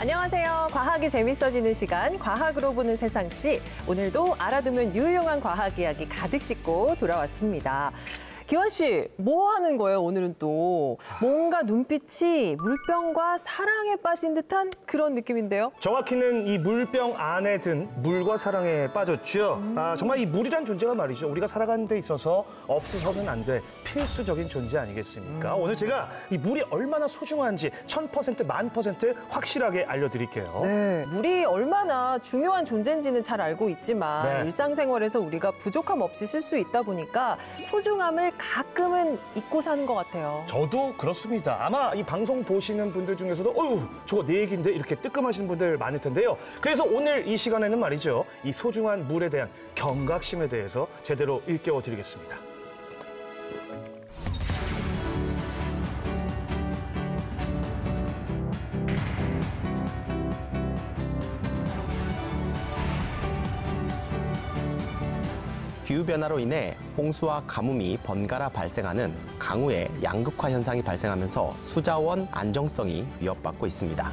안녕하세요. 과학이 재밌어지는 시간, 과학으로 보는 세상씨. 오늘도 알아두면 유용한 과학 이야기 가득 싣고 돌아왔습니다. 기환 씨, 뭐 하는 거예요, 오늘은 또? 뭔가 눈빛이 물병과 사랑에 빠진 듯한 그런 느낌인데요? 정확히는 이 물병 안에 든 물과 사랑에 빠졌죠. 정말 이 물이란 존재가 말이죠. 우리가 살아가는 데 있어서 없어서는 안 돼. 필수적인 존재 아니겠습니까? 오늘 제가 이 물이 얼마나 소중한지 1000%, 1000% 확실하게 알려드릴게요. 네, 물이 얼마나 중요한 존재인지는 잘 알고 있지만 네. 일상생활에서 우리가 부족함 없이 쓸 수 있다 보니까 소중함을 가끔은 잊고 사는 것 같아요. 저도 그렇습니다. 아마 이 방송 보시는 분들 중에서도 어휴, 저거 내 얘기인데 이렇게 뜨끔하시는 분들 많을 텐데요. 그래서 오늘 이 시간에는 말이죠. 이 소중한 물에 대한 경각심에 대해서 제대로 일깨워 드리겠습니다. 기후변화로 인해 홍수와 가뭄이 번갈아 발생하는 강우의 양극화 현상이 발생하면서 수자원 안정성이 위협받고 있습니다.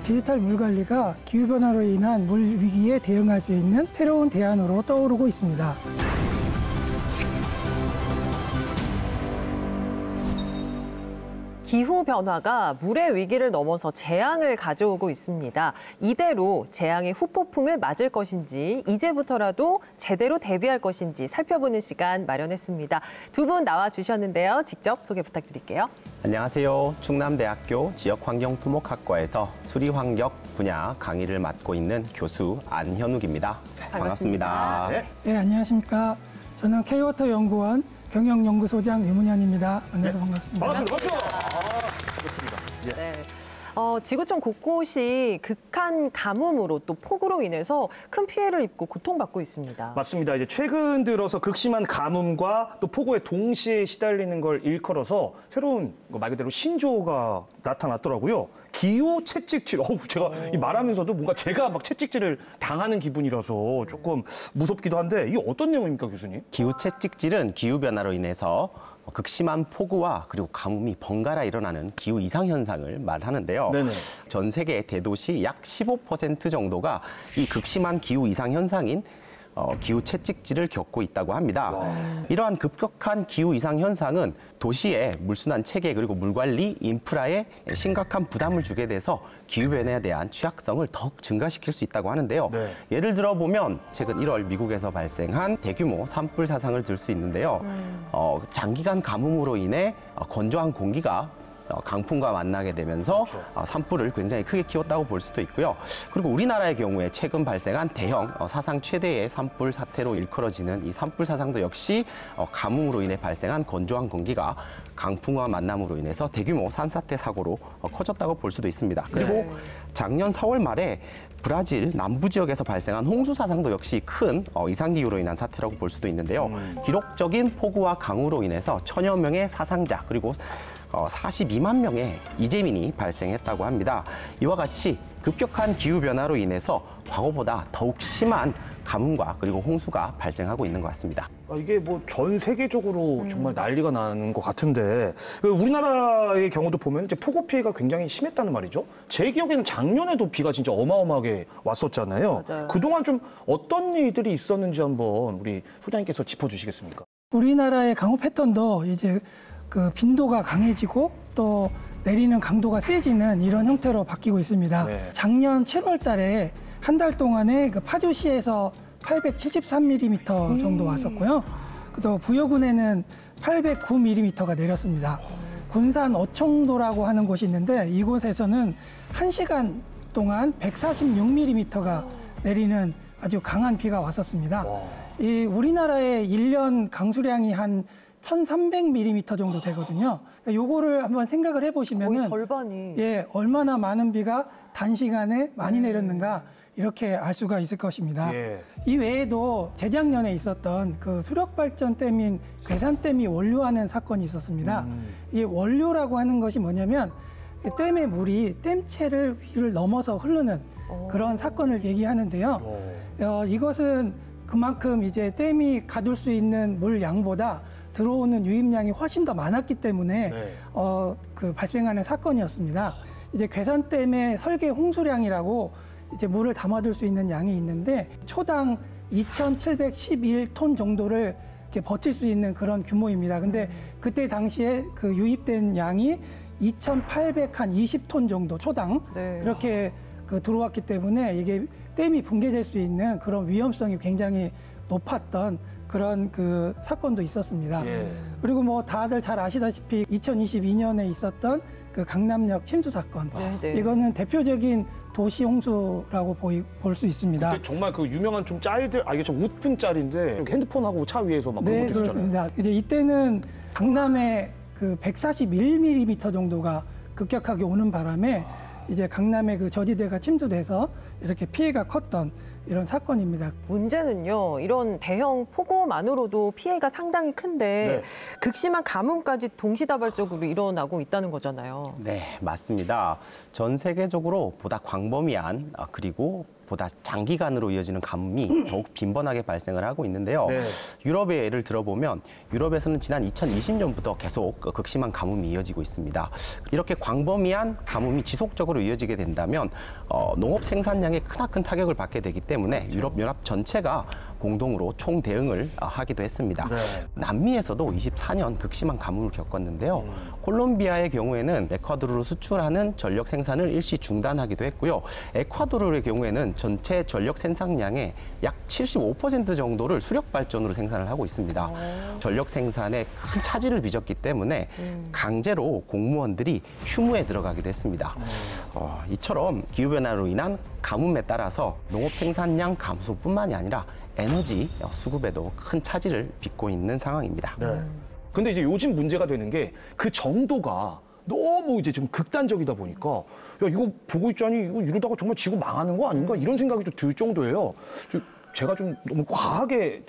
디지털 물 관리가 기후변화로 인한 물 위기에 대응할 수 있는 새로운 대안으로 떠오르고 있습니다. 기후변화가 물의 위기를 넘어서 재앙을 가져오고 있습니다. 이대로 재앙의 후폭풍을 맞을 것인지 이제부터라도 제대로 대비할 것인지 살펴보는 시간 마련했습니다. 두 분 나와주셨는데요. 직접 소개 부탁드릴게요. 안녕하세요. 충남대학교 지역환경토목학과에서 수리환경 분야 강의를 맡고 있는 교수 안현욱입니다. 반갑습니다. 네, 안녕하십니까. 저는 K워터 연구원 경영연구소장 유문현입니다. 만나서 반갑습니다. 반갑습니다. 그렇습니다. 네. 지구촌 곳곳이 극한 가뭄으로 또 폭우로 인해서 큰 피해를 입고 고통받고 있습니다. 맞습니다. 이제 최근 들어서 극심한 가뭄과 또 폭우에 동시에 시달리는 걸 일컬어서 새로운 말 그대로 신조어가 나타났더라고요. 기후 채찍질. 제가 이 말하면서도 뭔가 제가 막 채찍질을 당하는 기분이라서 조금 무섭기도 한데 이게 어떤 내용입니까, 교수님? 기후 채찍질은 기후변화로 인해서 극심한 폭우와 그리고 가뭄이 번갈아 일어나는 기후 이상 현상을 말하는데요. 네네. 전 세계 대도시 약 15% 정도가 이 극심한 기후 이상 현상인 기후 채찍질을 겪고 있다고 합니다. 이러한 급격한 기후 이상 현상은 도시의 물순환 체계 그리고 물관리 인프라에 심각한 부담을 주게 돼서 기후변화에 대한 취약성을 더욱 증가시킬 수 있다고 하는데요. 네. 예를 들어 보면 최근 1월 미국에서 발생한 대규모 산불 사상을 들 수 있는데요. 장기간 가뭄으로 인해 건조한 공기가 강풍과 만나게 되면서 산불을 굉장히 크게 키웠다고 볼 수도 있고요. 그리고 우리나라의 경우에 최근 발생한 대형 사상 최대의 산불 사태로 일컬어지는 이 산불 사상도 역시 가뭄으로 인해 발생한 건조한 공기가 강풍과 만남으로 인해서 대규모 산사태 사고로 커졌다고 볼 수도 있습니다. 그리고 작년 4월 말에 브라질 남부 지역에서 발생한 홍수 사상도 역시 큰 이상기후로 인한 사태라고 볼 수도 있는데요. 기록적인 폭우와 강우로 인해서 천여 명의 사상자 그리고 42만 명의 이재민이 발생했다고 합니다. 이와 같이 급격한 기후변화로 인해서 과거보다 더욱 심한 가뭄과 그리고 홍수가 발생하고 있는 것 같습니다. 이게 뭐 전 세계적으로 정말 난리가 나는 것 같은데 우리나라의 경우도 보면 이제 폭우 피해가 굉장히 심했다는 말이죠. 제 기억에는 작년에도 비가 진짜 어마어마하게 왔었잖아요. 맞아요. 그동안 좀 어떤 일들이 있었는지 한번 우리 소장님께서 짚어주시겠습니까? 우리나라의 강우 패턴도 이제 그 빈도가 강해지고 또 내리는 강도가 세지는 이런 형태로 바뀌고 있습니다. 네. 작년 7월 달에 한 달 동안에 그 파주시에서 873mm 정도 왔었고요. 또 부여군에는 809mm가 내렸습니다. 군산 어청도라고 하는 곳이 있는데 이곳에서는 1시간 동안 146mm가 내리는 아주 강한 비가 왔었습니다. 이 우리나라의 1년 강수량이 한 1,300mm 정도 되거든요. 요거를 한번 생각을 해보시면은 거의 절반이. 예, 얼마나 많은 비가 단시간에 많이 내렸는가 이렇게 알 수가 있을 것입니다. 예. 이 외에도 재작년에 있었던 그 수력발전댐인 괴산댐이 원료하는 사건이 있었습니다. 이 원료라고 하는 것이 뭐냐면 댐의 물이 댐체를 위를 넘어서 흐르는 그런 사건을 얘기하는데요. 이것은 그만큼 이제 댐이 가둘 수 있는 물 양보다 들어오는 유입량이 훨씬 더 많았기 때문에 네. 그 발생하는 사건이었습니다. 이제 괴산댐의 설계 홍수량이라고 이제 물을 담아둘 수 있는 양이 있는데 초당 2,711톤 정도를 이렇게 버틸 수 있는 그런 규모입니다. 근데 그때 당시에 그 유입된 양이 2,820톤 정도 초당 네. 이렇게 그 들어왔기 때문에 이게 댐이 붕괴될 수 있는 그런 위험성이 굉장히 높았던 그런 그 사건도 있었습니다. 예. 그리고 뭐 다들 잘 아시다시피 2022년에 있었던 그 강남역 침수 사건. 네, 네. 이거는 대표적인 도시 홍수라고 볼 수 있습니다. 그때 정말 그 유명한 좀 짤들, 이게 좀 웃픈 짤인데 핸드폰하고 차 위에서 막 그런 네, 것도 있었잖아요. 그렇습니다. 이제 이때는 강남에 그 141mm 정도가 급격하게 오는 바람에 이제 강남의 그 저지대가 침수돼서 이렇게 피해가 컸던 이런 사건입니다. 문제는요, 이런 대형 폭우만으로도 피해가 상당히 큰데 네. 극심한 가뭄까지 동시다발적으로 일어나고 있다는 거잖아요. 네, 맞습니다. 전 세계적으로 보다 광범위한 그리고 보다 장기간으로 이어지는 가뭄이 더욱 빈번하게 발생을 하고 있는데요. 네. 유럽의 예를 들어보면 유럽에서는 지난 2020년부터 계속 극심한 가뭄이 이어지고 있습니다. 이렇게 광범위한 가뭄이 지속적으로 이어지게 된다면 농업 생산량에 크나큰 타격을 받게 되기 때문에 유럽연합 전체가 공동으로 총대응을 하기도 했습니다. 네. 남미에서도 24년 극심한 가뭄을 겪었는데요. 콜롬비아의 경우에는 에콰도르로 수출하는 전력 생산을 일시 중단하기도 했고요. 에콰도르의 경우에는 전체 전력 생산량의 약 75% 정도를 수력 발전으로 생산을 하고 있습니다. 전력 생산에 큰 차질을 빚었기 때문에 강제로 공무원들이 휴무에 들어가기도 했습니다. 이처럼 기후변화로 인한 가뭄에 따라서 농업 생산량 감소뿐만이 아니라 에너지 수급에도 큰 차질을 빚고 있는 상황입니다. 네. 근데 이제 요즘 문제가 되는 게 그 정도가 너무 이제 좀 극단적이다 보니까 야, 이거 보고 있자니 이거 이러다가 정말 지구 망하는 거 아닌가 이런 생각이 좀 들 정도예요. 제가 좀 너무 과하게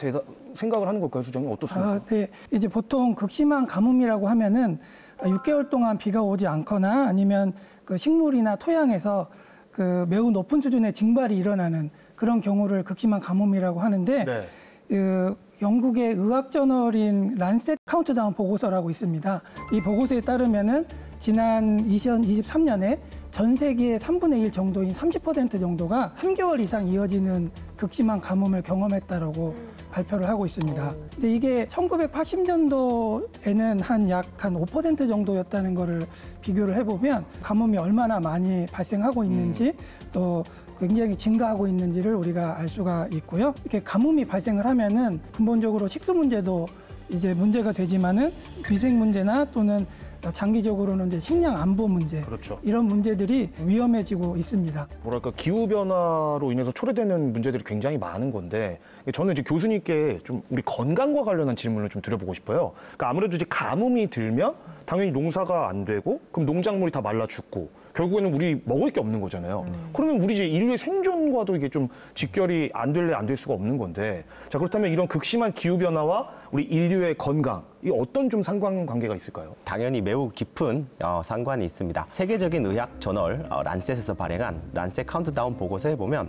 생각을 하는 걸까요, 소장님? 어떻습니까? 네. 이제 보통 극심한 가뭄이라고 하면은 6개월 동안 비가 오지 않거나 아니면 그 식물이나 토양에서 그 매우 높은 수준의 증발이 일어나는 그런 경우를 극심한 가뭄이라고 하는데 네. 그 영국의 의학 저널인 란셋 카운트다운 보고서라고 있습니다. 이 보고서에 따르면은 지난 2023년에 전 세계의 3분의 1 정도인 30% 정도가 3개월 이상 이어지는 극심한 가뭄을 경험했다라고 발표를 하고 있습니다. 근데 이게 1980년도에는 약 5% 정도였다는 거를 비교를 해보면 가뭄이 얼마나 많이 발생하고 있는지 또 굉장히 증가하고 있는지를 우리가 알 수가 있고요. 이렇게 가뭄이 발생을 하면은 근본적으로 식수 문제도 이제 문제가 되지만은 위생 문제나 또는 장기적으로는 이제 식량 안보 문제 그렇죠. 이런 문제들이 위험해지고 있습니다. 뭐랄까 기후 변화로 인해서 초래되는 문제들이 굉장히 많은 건데 저는 이제 교수님께 좀 우리 건강과 관련한 질문을 좀 드려보고 싶어요. 그러니까 아무래도 이제 가뭄이 들면 당연히 농사가 안 되고 그럼 농작물이 다 말라 죽고 결국에는 우리 먹을 게 없는 거잖아요. 그러면 우리 이제 인류의 생존과도 이게 좀 직결이 안 될 수가 없는 건데 자 그렇다면 이런 극심한 기후 변화와 우리 인류의 건강 이 어떤 좀 상관관계가 있을까요? 당연히 매우 깊은 상관이 있습니다. 세계적인 의학 저널 란셋에서 발행한 란셋 카운트다운 보고서에 보면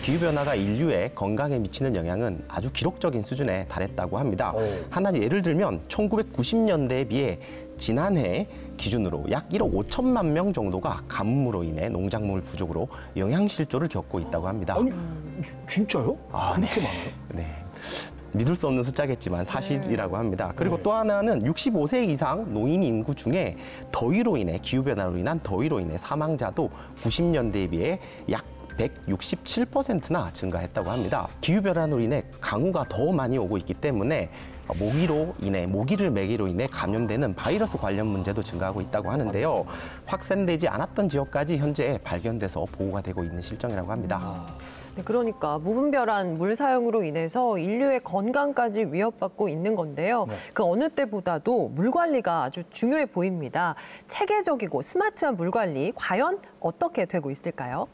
기후변화가 인류의 건강에 미치는 영향은 아주 기록적인 수준에 달했다고 합니다. 하나 예를 들면 1990년대에 비해 지난해 기준으로 약 1억 5천만 명 정도가 가뭄으로 인해 농작물 부족으로 영양실조를 겪고 있다고 합니다. 아니 진짜요? 그렇게 많아요? 네. 믿을 수 없는 숫자겠지만 사실이라고 합니다. 그리고 또 하나는 65세 이상 노인 인구 중에 더위로 인해 기후변화로 인한 더위로 인해 사망자도 90년대에 비해 약 167%나 증가했다고 합니다. 기후변화로 인해 강우가 더 많이 오고 있기 때문에 모기를 매기로 인해 감염되는 바이러스 관련 문제도 증가하고 있다고 하는데요. 확산되지 않았던 지역까지 현재 발견돼서 보고가 되고 있는 실정이라고 합니다. 네, 그러니까 무분별한 물 사용으로 인해서 인류의 건강까지 위협받고 있는 건데요. 그 어느 때보다도 물 관리가 아주 중요해 보입니다. 체계적이고 스마트한 물 관리 과연 어떻게 되고 있을까요?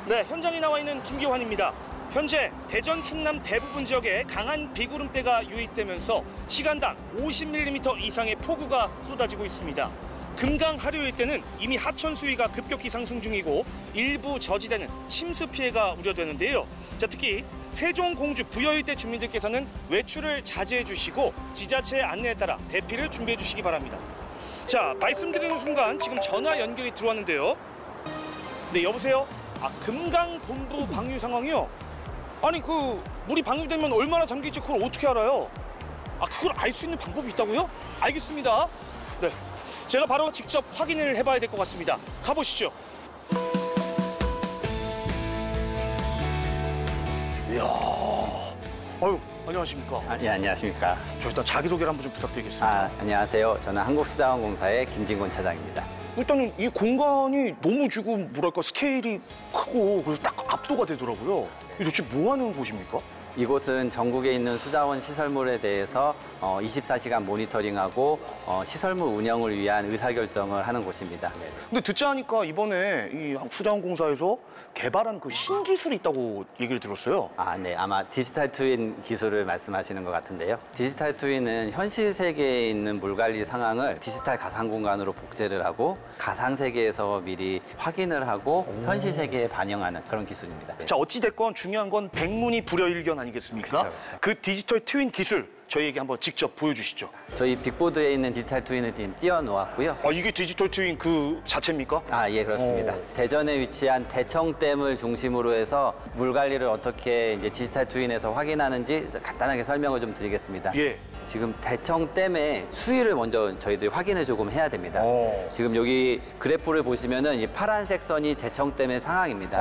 네, 현장에 나와 있는 김기환입니다. 현재 대전, 충남 대부분 지역에 강한 비구름대가 유입되면서 시간당 50mm 이상의 폭우가 쏟아지고 있습니다. 금강 하류일 때는 이미 하천 수위가 급격히 상승 중이고 일부 저지대는 침수 피해가 우려되는데요. 자, 특히 세종공주 부여 일대 주민들께서는 외출을 자제해 주시고 지자체의 안내에 따라 대피를 준비해 주시기 바랍니다. 자, 말씀드리는 순간 지금 전화 연결이 들어왔는데요. 네, 여보세요? 아, 금강본부 방류 상황이요? 아니, 그 물이 방류되면 얼마나 잠길지 그걸 어떻게 알아요? 아, 그걸 알 수 있는 방법이 있다고요? 알겠습니다. 네, 제가 바로 직접 확인을 해봐야 될 것 같습니다. 가보시죠. 이야, 아유, 안녕하십니까? 예, 안녕하십니까. 저 일단 자기소개를 한번 좀 부탁드리겠습니다. 안녕하세요. 저는 한국수자원공사의 김진곤 차장입니다. 일단은 이 공간이 너무 지금 뭐랄까 스케일이 크고 그래서 딱 압도가 되더라고요. 이게 도대체 뭐 하는 곳입니까? 이곳은 전국에 있는 수자원 시설물에 대해서 24시간 모니터링하고 시설물 운영을 위한 의사결정을 하는 곳입니다. 근데 듣지 않으니까 이번에 이 수자원공사에서 개발한 그 신기술이 있다고 얘기를 들었어요. 네. 아마 디지털 트윈 기술을 말씀하시는 것 같은데요. 디지털 트윈은 현실 세계에 있는 물 관리 상황을 디지털 가상 공간으로 복제를 하고 가상 세계에서 미리 확인을 하고 현실 세계에 반영하는 그런 기술입니다. 자, 어찌됐건 중요한 건 백문이 불여일견 아니겠습니까? 그쵸. 그 디지털 트윈 기술 저희에게 한번 직접 보여주시죠. 저희 빅보드에 있는 디지털 트윈을 지금 띄워놓았고요. 아, 이게 디지털 트윈 그 자체입니까? 예, 그렇습니다. 대전에 위치한 대청댐을 중심으로 해서 물 관리를 어떻게 이제 디지털 트윈에서 확인하는지 간단하게 설명을 좀 드리겠습니다. 예. 지금 대청댐의 수위를 먼저 저희들이 확인을 조금 해야 됩니다. 지금 여기 그래프를 보시면은 이 파란색 선이 대청댐의 상황입니다.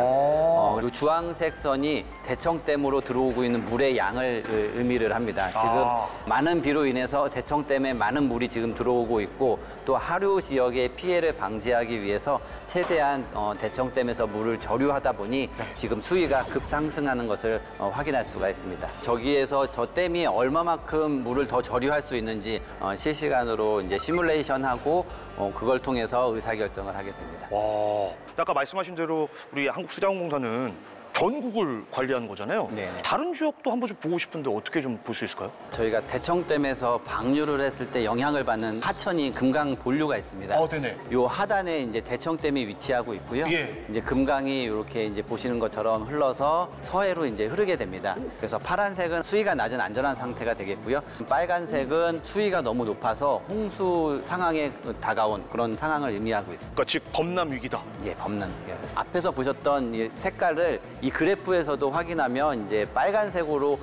그리고 주황색 선이 대청댐으로 들어오고 있는 물의 양을 의미를 합니다. 지금 많은 비로 인해서 대청댐에 많은 물이 지금 들어오고 있고 또 하류 지역의 피해를 방지하기 위해서 최대한 대청댐에서 물을 저류하다 보니 지금 수위가 급상승하는 것을 확인할 수가 있습니다. 저기에서 저 댐이 얼마만큼 물을 더 저류할 수 있는지 실시간으로 이제 시뮬레이션하고 그걸 통해서 의사결정을 하게 됩니다. 와, 아까 말씀하신 대로 우리 한국수자원공사는 전국을 관리하는 거잖아요. 네네. 다른 지역도 한번 좀 보고 싶은데 어떻게 좀 볼 수 있을까요? 저희가 대청댐에서 방류를 했을 때 영향을 받는 하천이 금강 본류가 있습니다. 네네. 요 하단에 이제 대청댐이 위치하고 있고요. 예. 이제 금강이 이렇게 이제 보시는 것처럼 흘러서 서해로 이제 흐르게 됩니다. 그래서 파란색은 수위가 낮은 안전한 상태가 되겠고요. 빨간색은 수위가 너무 높아서 홍수 상황에 다가온 그런 상황을 의미하고 있습니다. 그러니까 즉 범람 위기다. 예, 범람. 앞에서 보셨던 이 색깔을 이 그래프에서도 확인하면 이제 빨간색으로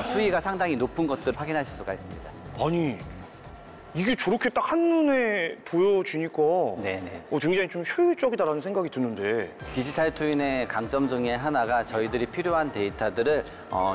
수위가 상당히 높은 것들 확인하실 수가 있습니다. 아니, 이게 저렇게 딱 한눈에 보여지니까 네네. 굉장히 좀 효율적이다라는 생각이 드는데. 디지털 트윈의 강점 중에 하나가 저희들이 필요한 데이터들을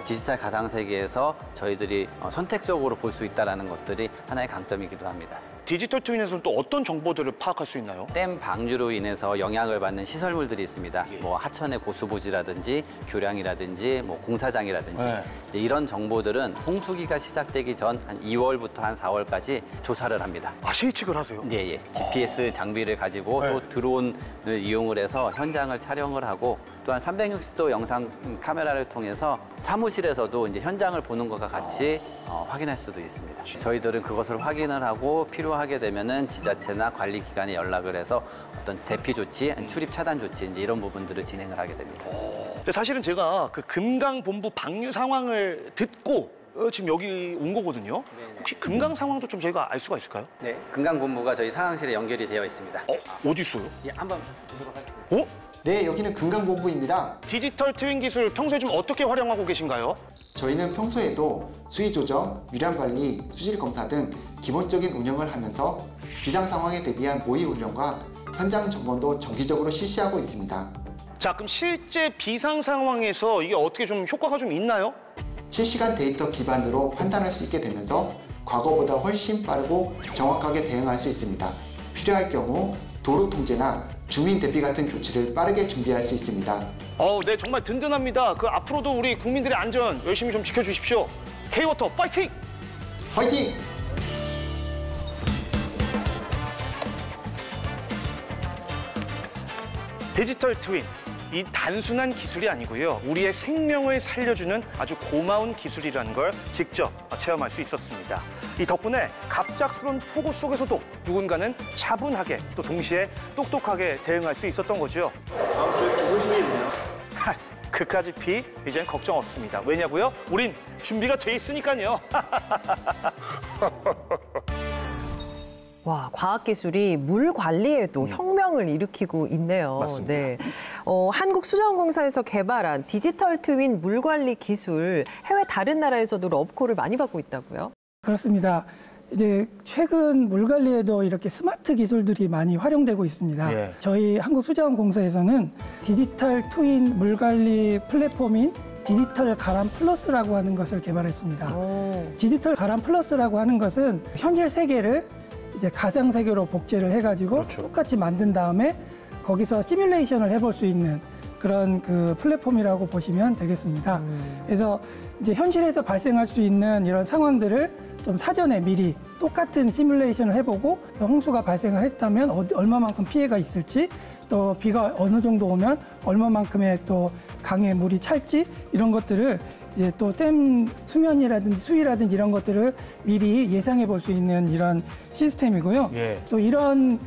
디지털 가상 세계에서 저희들이 선택적으로 볼 수 있다는 것들이 하나의 강점이기도 합니다. 디지털 트윈에서는 또 어떤 정보들을 파악할 수 있나요? 댐 방류로 인해서 영향을 받는 시설물들이 있습니다. 뭐 하천의 고수부지라든지 교량이라든지 뭐 공사장이라든지 이제 이런 정보들은 홍수기가 시작되기 전 한 2월부터 한 4월까지 조사를 합니다. 실측을 하세요? 예. GPS 장비를 가지고 또 드론을 이용을 해서 현장을 촬영을 하고 또한 360도 영상 카메라를 통해서 사무실에서도 이제 현장을 보는 것과 같이 확인할 수도 있습니다. 저희들은 그것을 확인을 하고 필요하게 되면은 지자체나 관리기관에 연락을 해서 어떤 대피 조치, 출입 차단 조치 이제 이런 부분들을 진행을 하게 됩니다. 근데 사실은 제가 그 금강본부 방류 상황을 듣고 지금 여기 온 거거든요. 혹시 금강 상황도 좀 저희가 알 수가 있을까요? 네, 금강본부가 저희 상황실에 연결이 되어 있습니다. 어디 있어요? 예, 한번 보도록 할게요. 네, 여기는 금강본부입니다. 디지털 트윈 기술 평소에 좀 어떻게 활용하고 계신가요? 저희는 평소에도 수위 조정, 유량 관리, 수질 검사 등 기본적인 운영을 하면서 비상 상황에 대비한 모의 훈련과 현장 점검도 정기적으로 실시하고 있습니다. 자, 그럼 실제 비상 상황에서 이게 어떻게 좀 효과가 좀 있나요? 실시간 데이터 기반으로 판단할 수 있게 되면서 과거보다 훨씬 빠르고 정확하게 대응할 수 있습니다. 필요할 경우 도로 통제나 주민 대피 같은 조치를 빠르게 준비할 수 있습니다. 네, 정말 든든합니다. 그 앞으로도 우리 국민들의 안전 열심히 좀 지켜주십시오. K-워터 파이팅! 화이팅! 디지털 트윈, 이 단순한 기술이 아니고요. 우리의 생명을 살려주는 아주 고마운 기술이라는 걸 직접 체험할 수 있었습니다. 이 덕분에 갑작스러운 폭우 속에서도 누군가는 차분하게 또 동시에 똑똑하게 대응할 수 있었던 거죠. 다음 주에 기도식이 있네요. 그까지 비 이젠 걱정 없습니다. 왜냐고요? 우린 준비가 돼 있으니까요. 와, 과학기술이 물 관리에도 혁명을 일으키고 있네요. 맞습니다. 네. 한국수자원공사에서 개발한 디지털 트윈 물 관리 기술, 해외 다른 나라에서도 러브콜을 많이 받고 있다고요? 그렇습니다. 이제 최근 물 관리에도 이렇게 스마트 기술들이 많이 활용되고 있습니다. 예. 저희 한국수자원공사에서는 디지털 트윈 물 관리 플랫폼인 디지털 가람 플러스라고 하는 것을 개발했습니다. 디지털 가람 플러스라고 하는 것은 현실 세계를 이제 가상 세계로 복제를 해가지고 그렇죠. 똑같이 만든 다음에 거기서 시뮬레이션을 해볼 수 있는 그런 그 플랫폼이라고 보시면 되겠습니다. 그래서 이제 현실에서 발생할 수 있는 이런 상황들을 좀 사전에 미리 똑같은 시뮬레이션을 해보고 또 홍수가 발생을 했다면 얼마만큼 피해가 있을지 또 비가 어느 정도 오면 얼마만큼의 또 강의 물이 찰지 이런 것들을 이제 또 댐 수면이라든지 수위라든지 이런 것들을 미리 예상해 볼 수 있는 이런 시스템이고요. 예. 또 이런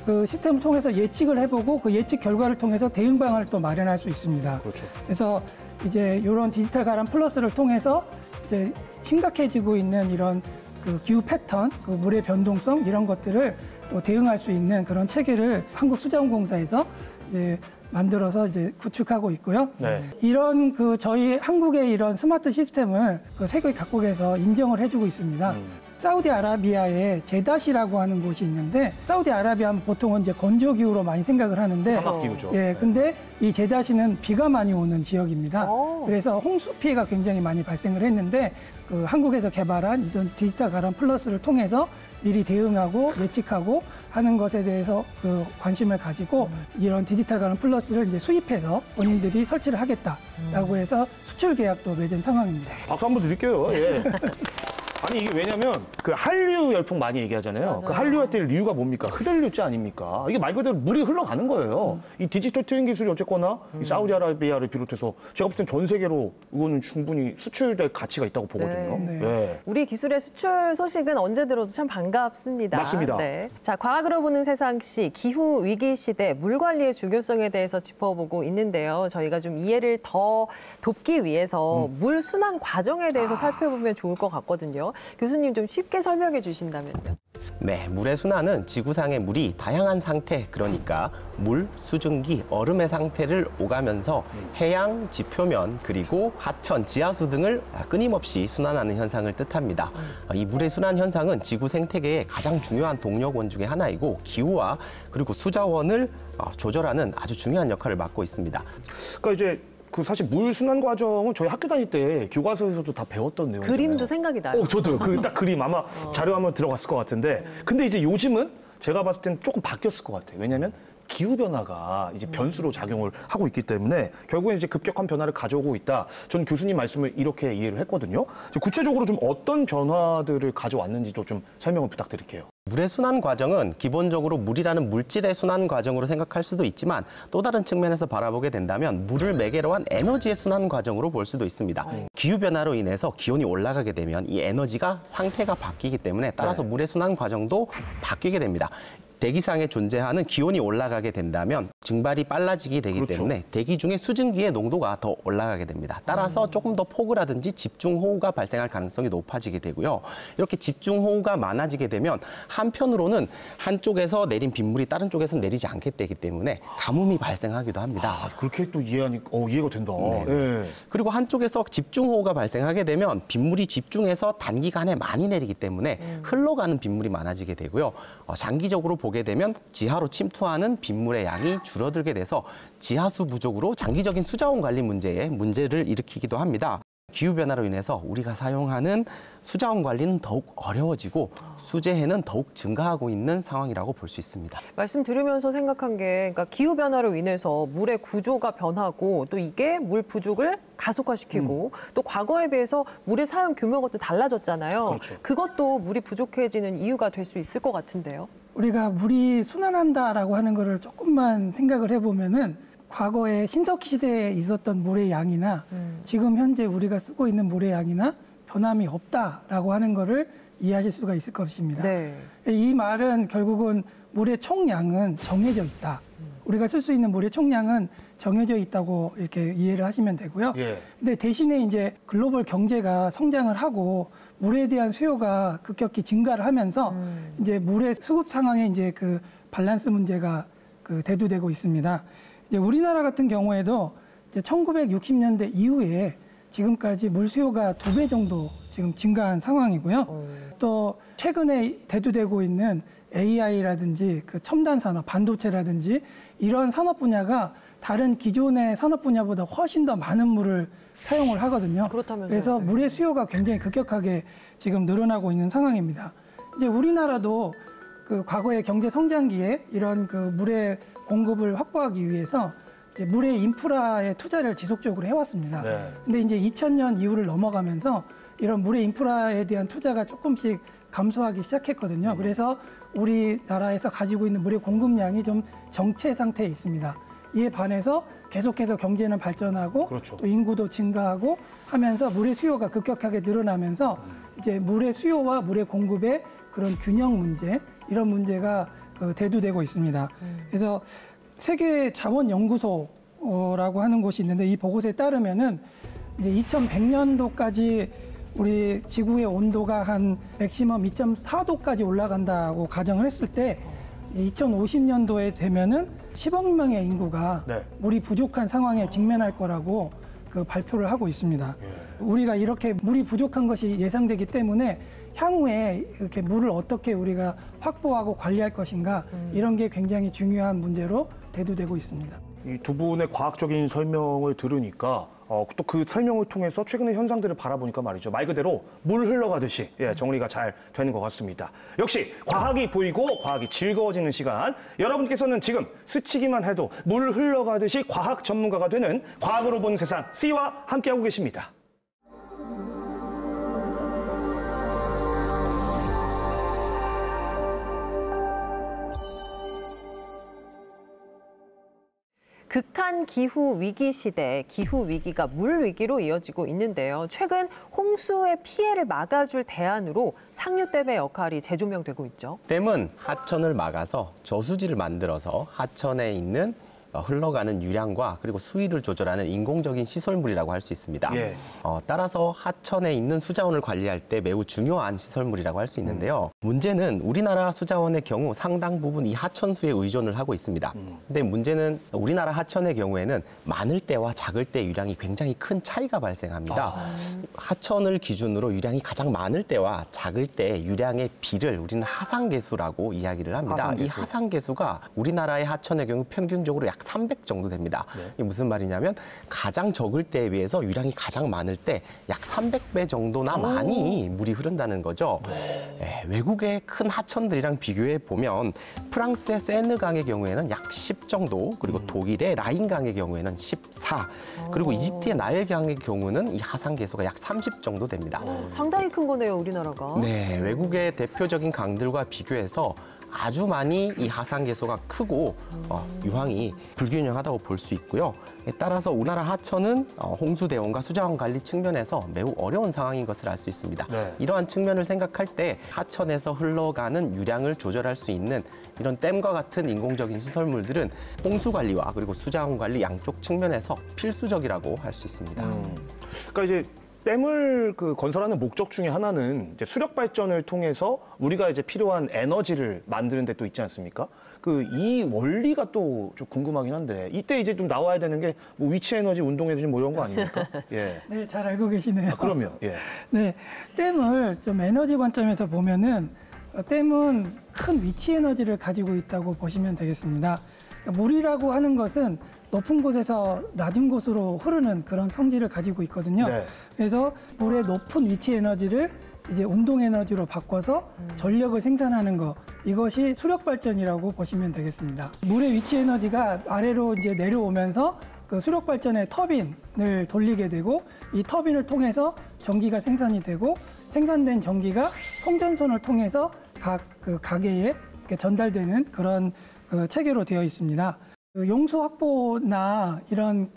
그 시스템을 통해서 예측을 해보고 그 예측 결과를 통해서 대응 방안을 또 마련할 수 있습니다. 그렇죠. 그래서 이제 이런 디지털 가람 플러스를 통해서 이제 심각해지고 있는 이런 그 기후 패턴, 그 물의 변동성 이런 것들을 또 대응할 수 있는 그런 체계를 한국수자원공사에서 이제 만들어서 이제 구축하고 있고요. 네. 이런 그 저희 한국의 이런 스마트 시스템을 그 세계 각국에서 인정을 해주고 있습니다. 사우디아라비아에 제닷이라고 하는 곳이 있는데 사우디아라비아는 보통은 이제 건조 기후로 많이 생각을 하는데 사막 기후죠. 예, 근데 이 제닷이는 비가 많이 오는 지역입니다. 그래서 홍수 피해가 굉장히 많이 발생을 했는데 그 한국에서 개발한 이전 디지털 가람 플러스를 통해서 미리 대응하고 예측하고 하는 것에 대해서 그 관심을 가지고 이런 디지털 가람 플러스를 이제 수입해서 본인들이 설치를 하겠다라고 해서 수출 계약도 맺은 상황입니다. 박수 한번 드릴게요. 예. 아니 이게 왜냐면 그 한류 열풍 많이 얘기하잖아요. 맞아요. 그 한류 할 때 이유가 뭡니까? 흐를류자 아닙니까? 이게 말 그대로 물이 흘러가는 거예요. 이 디지털 트윈 기술이 어쨌거나 이 사우디아라비아를 비롯해서 제가 볼 땐 전 세계로 이거는 충분히 수출될 가치가 있다고 보거든요. 네. 예. 우리 기술의 수출 소식은 언제 들어도 참 반갑습니다. 맞습니다. 네. 자, 과학으로 보는 세상시 기후 위기 시대 물 관리의 중요성에 대해서 짚어보고 있는데요. 저희가 좀 이해를 더 돕기 위해서 물 순환 과정에 대해서 살펴보면 좋을 것 같거든요. 교수님 좀 쉽게 설명해 주신다면요. 네, 물의 순환은 지구상의 물이 다양한 상태, 그러니까 물, 수증기, 얼음의 상태를 오가면서 해양, 지표면, 그리고 하천, 지하수 등을 끊임없이 순환하는 현상을 뜻합니다. 이 물의 순환 현상은 지구 생태계의 가장 중요한 동력원 중에 하나이고 기후와 그리고 수자원을 조절하는 아주 중요한 역할을 맡고 있습니다. 그러니까 이제 그 사실 물 순환 과정은 저희 학교 다닐 때 교과서에서도 다 배웠던 내용이잖아요. 그림도 생각이 나요. 저도요. 그 딱 그림 아마 자료 한번 들어갔을 것 같은데. 근데 이제 요즘은 제가 봤을 땐 조금 바뀌었을 것 같아요. 왜냐하면 기후 변화가 이제 변수로 작용을 하고 있기 때문에 결국엔 이제 급격한 변화를 가져오고 있다. 저는 교수님 말씀을 이렇게 이해를 했거든요. 구체적으로 좀 어떤 변화들을 가져왔는지도 좀 설명을 부탁드릴게요. 물의 순환 과정은 기본적으로 물이라는 물질의 순환 과정으로 생각할 수도 있지만 또 다른 측면에서 바라보게 된다면 물을 매개로 한 에너지의 순환 과정으로 볼 수도 있습니다. 기후변화로 인해서 기온이 올라가게 되면 이 에너지가 상태가 바뀌기 때문에 따라서 물의 순환 과정도 바뀌게 됩니다. 대기상에 존재하는 기온이 올라가게 된다면 증발이 빨라지게 되기 때문에 대기 중에 수증기의 농도가 더 올라가게 됩니다. 따라서 조금 더 폭우라든지 집중호우가 발생할 가능성이 높아지게 되고요. 이렇게 집중호우가 많아지게 되면 한편으로는 한쪽에서 내린 빗물이 다른 쪽에서 내리지 않게 되기 때문에 가뭄이 발생하기도 합니다. 그렇게 또 이해가 된다. 네. 예. 그리고 한쪽에서 집중호우가 발생하게 되면 빗물이 집중해서 단기간에 많이 내리기 때문에 흘러가는 빗물이 많아지게 되고요. 장기적으로 보게 되면 지하로 침투하는 빗물의 양이 줄어들게 돼서 지하수 부족으로 장기적인 수자원 관리 문제에 문제를 일으키기도 합니다. 기후변화로 인해서 우리가 사용하는 수자원 관리는 더욱 어려워지고 수재해는 더욱 증가하고 있는 상황이라고 볼 수 있습니다. 말씀 들으면서 생각한 게 그러니까 기후변화로 인해서 물의 구조가 변하고 또 이게 물 부족을 가속화시키고 또 과거에 비해서 물의 사용 규모가 또 달라졌잖아요. 그렇죠. 그것도 물이 부족해지는 이유가 될 수 있을 것 같은데요. 우리가 물이 순환한다라고 하는 거를 조금만 생각을 해보면은 과거에 신석기 시대에 있었던 물의 양이나 지금 현재 우리가 쓰고 있는 물의 양이나 변함이 없다라고 하는 거를 이해하실 수가 있을 것입니다. 네. 이 말은 결국은 물의 총량은 정해져 있다. 우리가 쓸 수 있는 물의 총량은 정해져 있다고 이렇게 이해를 하시면 되고요. 예. 근데 대신에 이제 글로벌 경제가 성장을 하고 물에 대한 수요가 급격히 증가를 하면서 이제 물의 수급 상황에 이제 그 밸런스 문제가 그 대두되고 있습니다. 이제 우리나라 같은 경우에도 이제 1960년대 이후에 지금까지 물 수요가 2배 정도 지금 증가한 상황이고요. 또 최근에 대두되고 있는 AI라든지 그 첨단 산업, 반도체라든지 이런 산업 분야가 다른 기존의 산업 분야보다 훨씬 더 많은 물을 사용을 하거든요. 그렇다면서요. 그래서 물의 수요가 굉장히 급격하게 지금 늘어나고 있는 상황입니다. 이제 우리나라도 그 과거의 경제 성장기에 이런 그 물의 공급을 확보하기 위해서 이제 물의 인프라에 투자를 지속적으로 해왔습니다. 네. 근데 이제 2000년 이후를 넘어가면서 이런 물의 인프라에 대한 투자가 조금씩 감소하기 시작했거든요. 그래서 우리나라에서 가지고 있는 물의 공급량이 좀 정체 상태에 있습니다. 이에 반해서 계속해서 경제는 발전하고 그렇죠. 또 인구도 증가하고 하면서 물의 수요가 급격하게 늘어나면서 이제 물의 수요와 물의 공급의 그런 균형 문제, 이런 문제가 그 대두되고 있습니다. 그래서 세계 자원연구소라고 하는 곳이 있는데 이 보고서에 따르면은 이제 2100년도까지 우리 지구의 온도가 한 맥시멈 2.4도까지 올라간다고 가정을 했을 때 2050년도에 되면은 10억 명의 인구가 네. 물이 부족한 상황에 직면할 거라고 그 발표를 하고 있습니다. 우리가 이렇게 물이 부족한 것이 예상되기 때문에 향후에 이렇게 물을 어떻게 우리가 확보하고 관리할 것인가 이런 게 굉장히 중요한 문제로 대두되고 있습니다. 이 두 분의 과학적인 설명을 들으니까 또 그 설명을 통해서 최근의 현상들을 바라보니까 말이죠. 말 그대로 물 흘러가듯이 정리가 잘 되는 것 같습니다. 역시 과학이 보이고 과학이 즐거워지는 시간. 여러분께서는 지금 스치기만 해도 물 흘러가듯이 과학 전문가가 되는 과학으로 보는 세상 C와 함께하고 계십니다. 극한 기후 위기 시대, 기후 위기가 물 위기로 이어지고 있는데요. 최근 홍수의 피해를 막아줄 대안으로 상류댐의 역할이 재조명되고 있죠. 댐은 하천을 막아서 저수지를 만들어서 하천에 있는 흘러가는 유량과 그리고 수위를 조절하는 인공적인 시설물이라고 할 수 있습니다. 예. 따라서 하천에 있는 수자원을 관리할 때 매우 중요한 시설물이라고 할 수 있는데요. 문제는 우리나라 수자원의 경우 상당 부분 이 하천수에 의존을 하고 있습니다. 근데 문제는 우리나라 하천의 경우에는 많을 때와 작을 때 유량이 굉장히 큰 차이가 발생합니다. 하천을 기준으로 유량이 가장 많을 때와 작을 때 유량의 비를 우리는 하상계수라고 이야기를 합니다. 하상계수. 이 하상계수가 우리나라의 하천의 경우 평균적으로 약 300 정도 됩니다. 이게 무슨 말이냐면 가장 적을 때에 비해서 유량이 가장 많을 때 약 300배 정도나 많이 물이 흐른다는 거죠. 외국의 큰 하천들이랑 비교해 보면 프랑스의 세느강의 경우에는 약 10 정도, 그리고 독일의 라인강의 경우에는 14, 그리고 이집트의 나일강의 경우는 이 하상계수가 약 30 정도 됩니다. 상당히 큰 거네요, 우리나라가. 네, 외국의 대표적인 강들과 비교해서 아주 많이 이 하상계수가 크고 유황이 불균형하다고 볼 수 있고요. 따라서 우리나라 하천은 홍수 대응과 수자원 관리 측면에서 매우 어려운 상황인 것을 알 수 있습니다. 네. 이러한 측면을 생각할 때 하천에서 흘러가는 유량을 조절할 수 있는 이런 댐과 같은 인공적인 시설물들은 홍수 관리와 그리고 수자원 관리 양쪽 측면에서 필수적이라고 할 수 있습니다. 그러니까 이제 댐을 건설하는 목적 중에 하나는 이제 수력 발전을 통해서 우리가 이제 필요한 에너지를 만드는 데 또 있지 않습니까? 이 원리가 또 좀 궁금하긴 한데 이때 이제 좀 나와야 되는 게 뭐 위치 에너지, 운동 에너지 뭐 이런 거 아닙니까? 예. 네, 잘 알고 계시네요. 그럼요. 예. 네, 댐을 좀 에너지 관점에서 보면은 댐은 큰 위치 에너지를 가지고 있다고 보시면 되겠습니다. 그러니까 물이라고 하는 것은 높은 곳에서 낮은 곳으로 흐르는 그런 성질을 가지고 있거든요. 네. 그래서 물의 높은 위치 에너지를 이제 운동 에너지로 바꿔서 전력을 생산하는 것, 이것이 수력 발전이라고 보시면 되겠습니다. 물의 위치 에너지가 아래로 이제 내려오면서 그 수력 발전의 터빈을 돌리게 되고 이 터빈을 통해서 전기가 생산이 되고 생산된 전기가 송전선을 통해서 각 그 가게에 이렇게 전달되는 그런 체계로 되어 있습니다. 용수 확보나 이런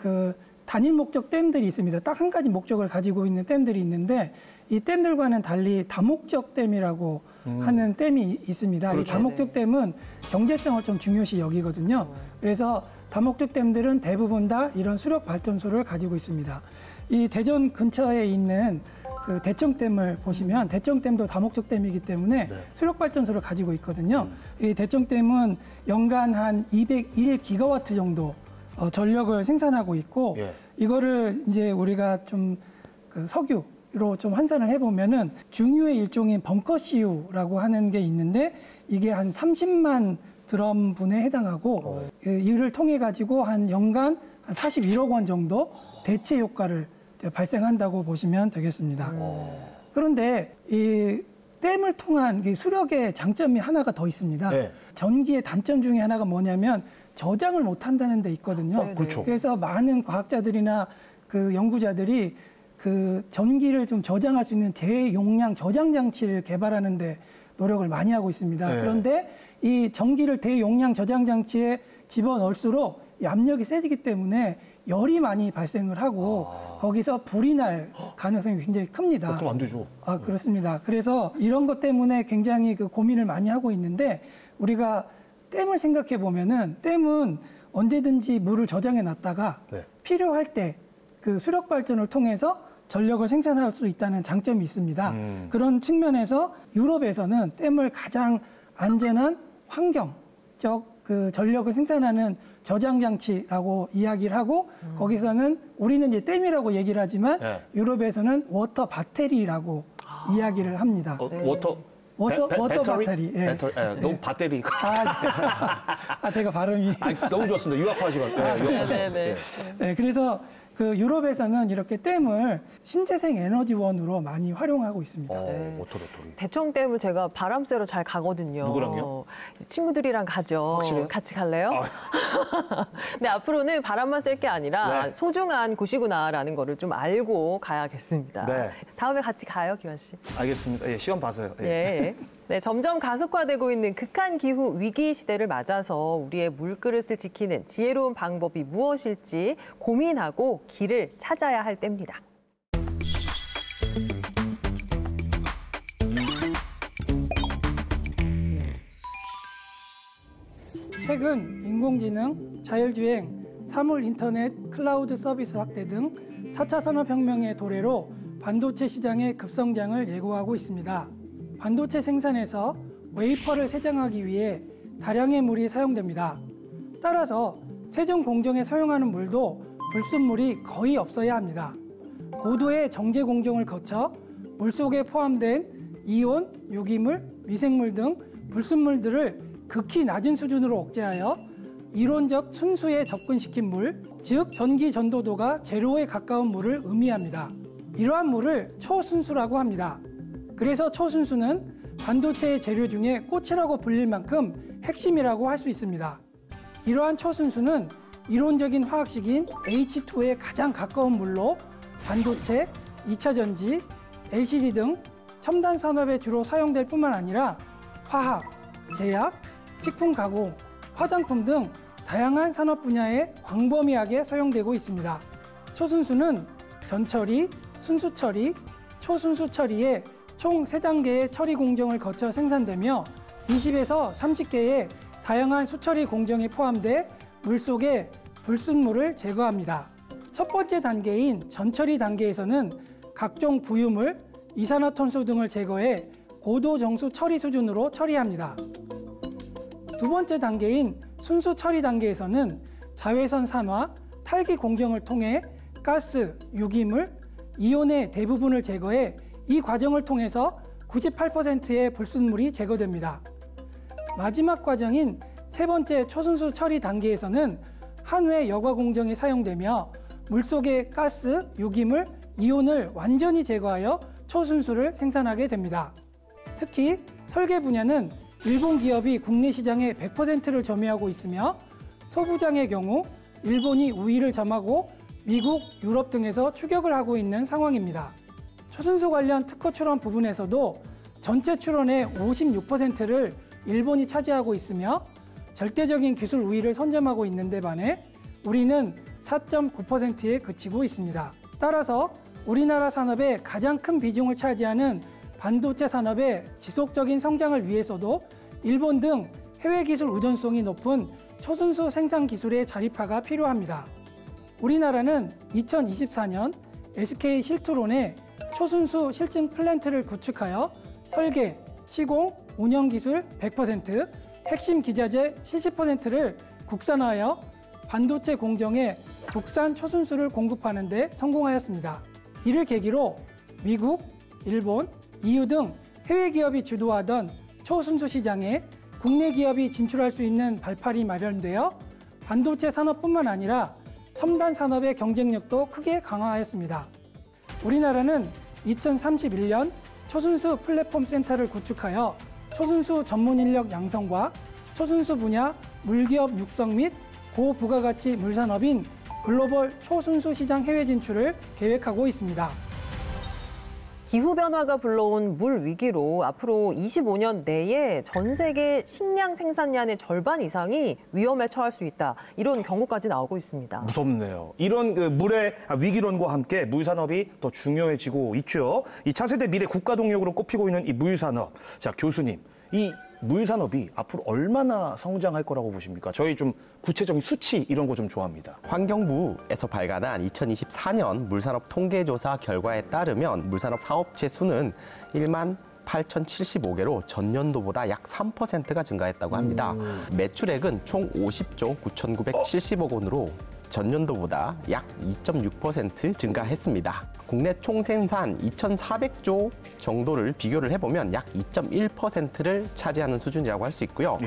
단일 목적 댐들이 있습니다. 딱 한 가지 목적을 가지고 있는 댐들이 있는데 이 댐들과는 달리 다목적 댐이라고 하는 댐이 있습니다. 그렇죠. 이 다목적 댐은 경제성을 좀 중요시 여기거든요. 그래서 다목적 댐들은 대부분 다 이런 수력 발전소를 가지고 있습니다. 이 대전 근처에 있는 그 대청댐을 보시면 대청댐도 다목적 댐이기 때문에 수력 발전소를 가지고 있거든요. 이 대청댐은 연간 한 201기가와트 정도 전력을 생산하고 있고 이거를 이제 우리가 좀 그 석유로 좀 환산을 해보면은 중유의 일종인 벙커CU라고 하는 게 있는데 이게 한 30만 드럼분에 해당하고 이를 통해 가지고 한 연간 한 41억 원 정도 대체 효과를 발생한다고 보시면 되겠습니다. 그런데 이 댐을 통한 수력의 장점이 하나가 더 있습니다. 전기의 단점 중에 하나가 뭐냐면 저장을 못 한다는 데 있거든요. 그렇죠. 그래서 많은 과학자들이나 그 연구자들이 그 전기를 좀 저장할 수 있는 대용량 저장 장치를 개발하는 데 노력을 많이 하고 있습니다. 그런데 이 전기를 대용량 저장 장치에 집어넣을수록 이 압력이 세지기 때문에 열이 많이 발생을 하고 거기서 불이 날 가능성이 굉장히 큽니다. 그럼 안 되죠. 그렇습니다. 그래서 이런 것 때문에 굉장히 그 고민을 많이 하고 있는데 우리가 댐을 생각해 보면은 댐은 언제든지 물을 저장해 놨다가 필요할 때 그 수력 발전을 통해서 전력을 생산할 수 있다는 장점이 있습니다. 그런 측면에서 유럽에서는 댐을 가장 안전한 환경적 그 전력을 생산하는 저장 장치라고 이야기를 하고 거기서는 우리는 이제 댐이라고 얘기를 하지만 유럽에서는 워터 배터리라고 이야기를 합니다. 워터 배터리. 너무 배터리. 제가 발음이 너무 좋았습니다. 유학하시건. 네, 그래서 그 유럽에서는 이렇게 댐을 신재생 에너지원으로 많이 활용하고 있습니다. 워터로토리. 대청댐을 제가 바람 쐬러 잘 가거든요. 누구랑요? 친구들이랑 가죠. 확실해요? 같이 갈래요? 근데 앞으로는 바람만 쐴 게 아니라 소중한 곳이구나라는 거를 좀 알고 가야겠습니다. 다음에 같이 가요, 기환 씨. 알겠습니다. 시간 봐서요. 네, 점점 가속화되고 있는 극한 기후 위기 시대를 맞아서 우리의 물그릇을 지키는 지혜로운 방법이 무엇일지 고민하고 길을 찾아야 할 때입니다. 최근 인공지능, 자율주행, 사물 인터넷, 클라우드 서비스 확대 등 4차 산업혁명의 도래로 반도체 시장의 급성장을 예고하고 있습니다. 반도체 생산에서 웨이퍼를 세정하기 위해 다량의 물이 사용됩니다. 따라서 세정 공정에 사용하는 물도 불순물이 거의 없어야 합니다. 고도의 정제 공정을 거쳐 물속에 포함된 이온, 유기물, 미생물 등 불순물들을 극히 낮은 수준으로 억제하여 이론적 순수에 접근시킨 물, 즉 전기 전도도가 제로에 가까운 물을 의미합니다. 이러한 물을 초순수라고 합니다. 그래서 초순수는 반도체의 재료 중에 꽃이라고 불릴 만큼 핵심이라고 할 수 있습니다. 이러한 초순수는 이론적인 화학식인 H2에 가장 가까운 물로 반도체, 2차 전지, LCD 등 첨단 산업에 주로 사용될 뿐만 아니라 화학, 제약, 식품 가공, 화장품 등 다양한 산업 분야에 광범위하게 사용되고 있습니다. 초순수는 전처리, 순수처리, 초순수 처리의 총 3단계의 처리 공정을 거쳐 생산되며 20에서 30개의 다양한 수처리 공정이 포함돼 물속의 불순물을 제거합니다. 첫 번째 단계인 전처리 단계에서는 각종 부유물, 이산화탄소 등을 제거해 고도 정수 처리 수준으로 처리합니다. 두 번째 단계인 순수 처리 단계에서는 자외선 산화, 탈기 공정을 통해 가스, 유기물, 이온의 대부분을 제거해 이 과정을 통해서 98%의 불순물이 제거됩니다. 마지막 과정인 세 번째 초순수 처리 단계에서는 한회 여과 공정이 사용되며 물속의 가스, 유기물, 이온을 완전히 제거하여 초순수를 생산하게 됩니다. 특히 설계 분야는 일본 기업이 국내 시장의 100%를 점유하고 있으며 소부장의 경우 일본이 우위를 점하고 미국, 유럽 등에서 추격을 하고 있는 상황입니다. 초순수 관련 특허 출원 부분에서도 전체 출원의 56%를 일본이 차지하고 있으며 절대적인 기술 우위를 선점하고 있는데 반해 우리는 4.9%에 그치고 있습니다. 따라서 우리나라 산업의 가장 큰 비중을 차지하는 반도체 산업의 지속적인 성장을 위해서도 일본 등 해외 기술 의존성이 높은 초순수 생산 기술의 자립화가 필요합니다. 우리나라는 2024년 SK 힐트론의 초순수 실증 플랜트를 구축하여 설계, 시공, 운영 기술 100%, 핵심 기자재 70%를 국산화하여 반도체 공정에 국산 초순수를 공급하는 데 성공하였습니다. 이를 계기로 미국, 일본, EU 등 해외 기업이 주도하던 초순수 시장에 국내 기업이 진출할 수 있는 발판이 마련되어 반도체 산업뿐만 아니라 첨단 산업의 경쟁력도 크게 강화하였습니다. 우리나라는 2031년 초순수 플랫폼 센터를 구축하여 초순수 전문 인력 양성과 초순수 분야 물기업 육성 및 고부가가치 물산업인 글로벌 초순수 시장 해외 진출을 계획하고 있습니다. 기후변화가 불러온 물 위기로 앞으로 25년 내에 전 세계 식량 생산량의 절반 이상이 위험에 처할 수 있다. 이런 경고까지 나오고 있습니다. 무섭네요. 이런 그 물의 위기론과 함께 물산업이 더 중요해지고 있죠. 이 차세대 미래 국가 동력으로 꼽히고 있는 이 물산업. 자, 교수님, 이 물산업이 앞으로 얼마나 성장할 거라고 보십니까? 저희 좀 구체적인 수치 이런 거 좀 좋아합니다. 환경부에서 발간한 2024년 물산업 통계조사 결과에 따르면 물산업 사업체 수는 1만 8,075개로 전년도보다 약 3%가 증가했다고 합니다. 매출액은 총 50조 9,970억 원으로 전년도보다 약 2.6% 증가했습니다. 국내 총생산 2,400조 정도를 비교를 해보면 약 2.1%를 차지하는 수준이라고 할 수 있고요.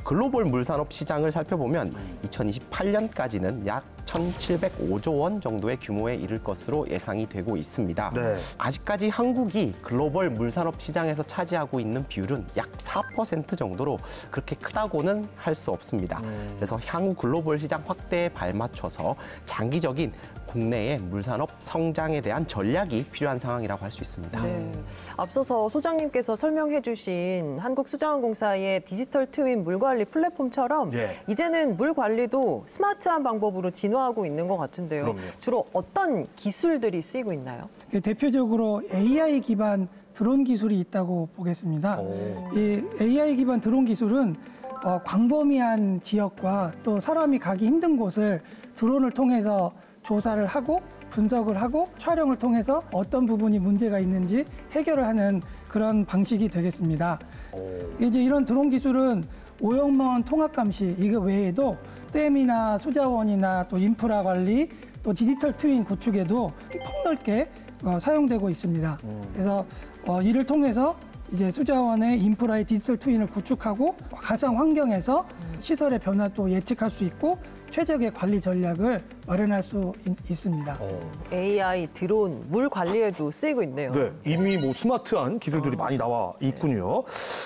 글로벌 물산업 시장을 살펴보면 2028년까지는 약 1,705조 원 정도의 규모에 이를 것으로 예상이 되고 있습니다. 네. 아직까지 한국이 글로벌 물산업 시장에서 차지하고 있는 비율은 약 4% 정도로 그렇게 크다고는 할 수 없습니다. 그래서 향후 글로벌 시장 확대에 발맞춰서 장기적인 국내의 물산업 성장에 대한 전략이 필요한 상황이라고 할 수 있습니다. 네. 앞서서 소장님께서 설명해 주신 한국수자원공사의 디지털 트윈 물관리 플랫폼처럼 이제는 물 관리도 스마트한 방법으로 진화하고 있는 것 같은데요. 그럼요. 주로 어떤 기술들이 쓰이고 있나요? 대표적으로 AI 기반 드론 기술이 있다고 보겠습니다. 이 AI 기반 드론 기술은 광범위한 지역과 또 사람이 가기 힘든 곳을 드론을 통해서 조사를 하고 분석을 하고 촬영을 통해서 어떤 부분이 문제가 있는지 해결을 하는 그런 방식이 되겠습니다. 이제 이런 드론 기술은 오형망원 통합 감시 이거 외에도 댐이나 수자원이나 또 인프라 관리 또 디지털 트윈 구축에도 폭넓게 사용되고 있습니다. 그래서 이를 통해서 이제 수자원의 인프라의 디지털 트윈을 구축하고 가상 환경에서 시설의 변화도 예측할 수 있고 최적의 관리 전략을 마련할 수 있습니다. AI, 드론, 물 관리에도 쓰이고 있네요. 네, 이미 뭐 스마트한 기술들이 많이 나와 있군요.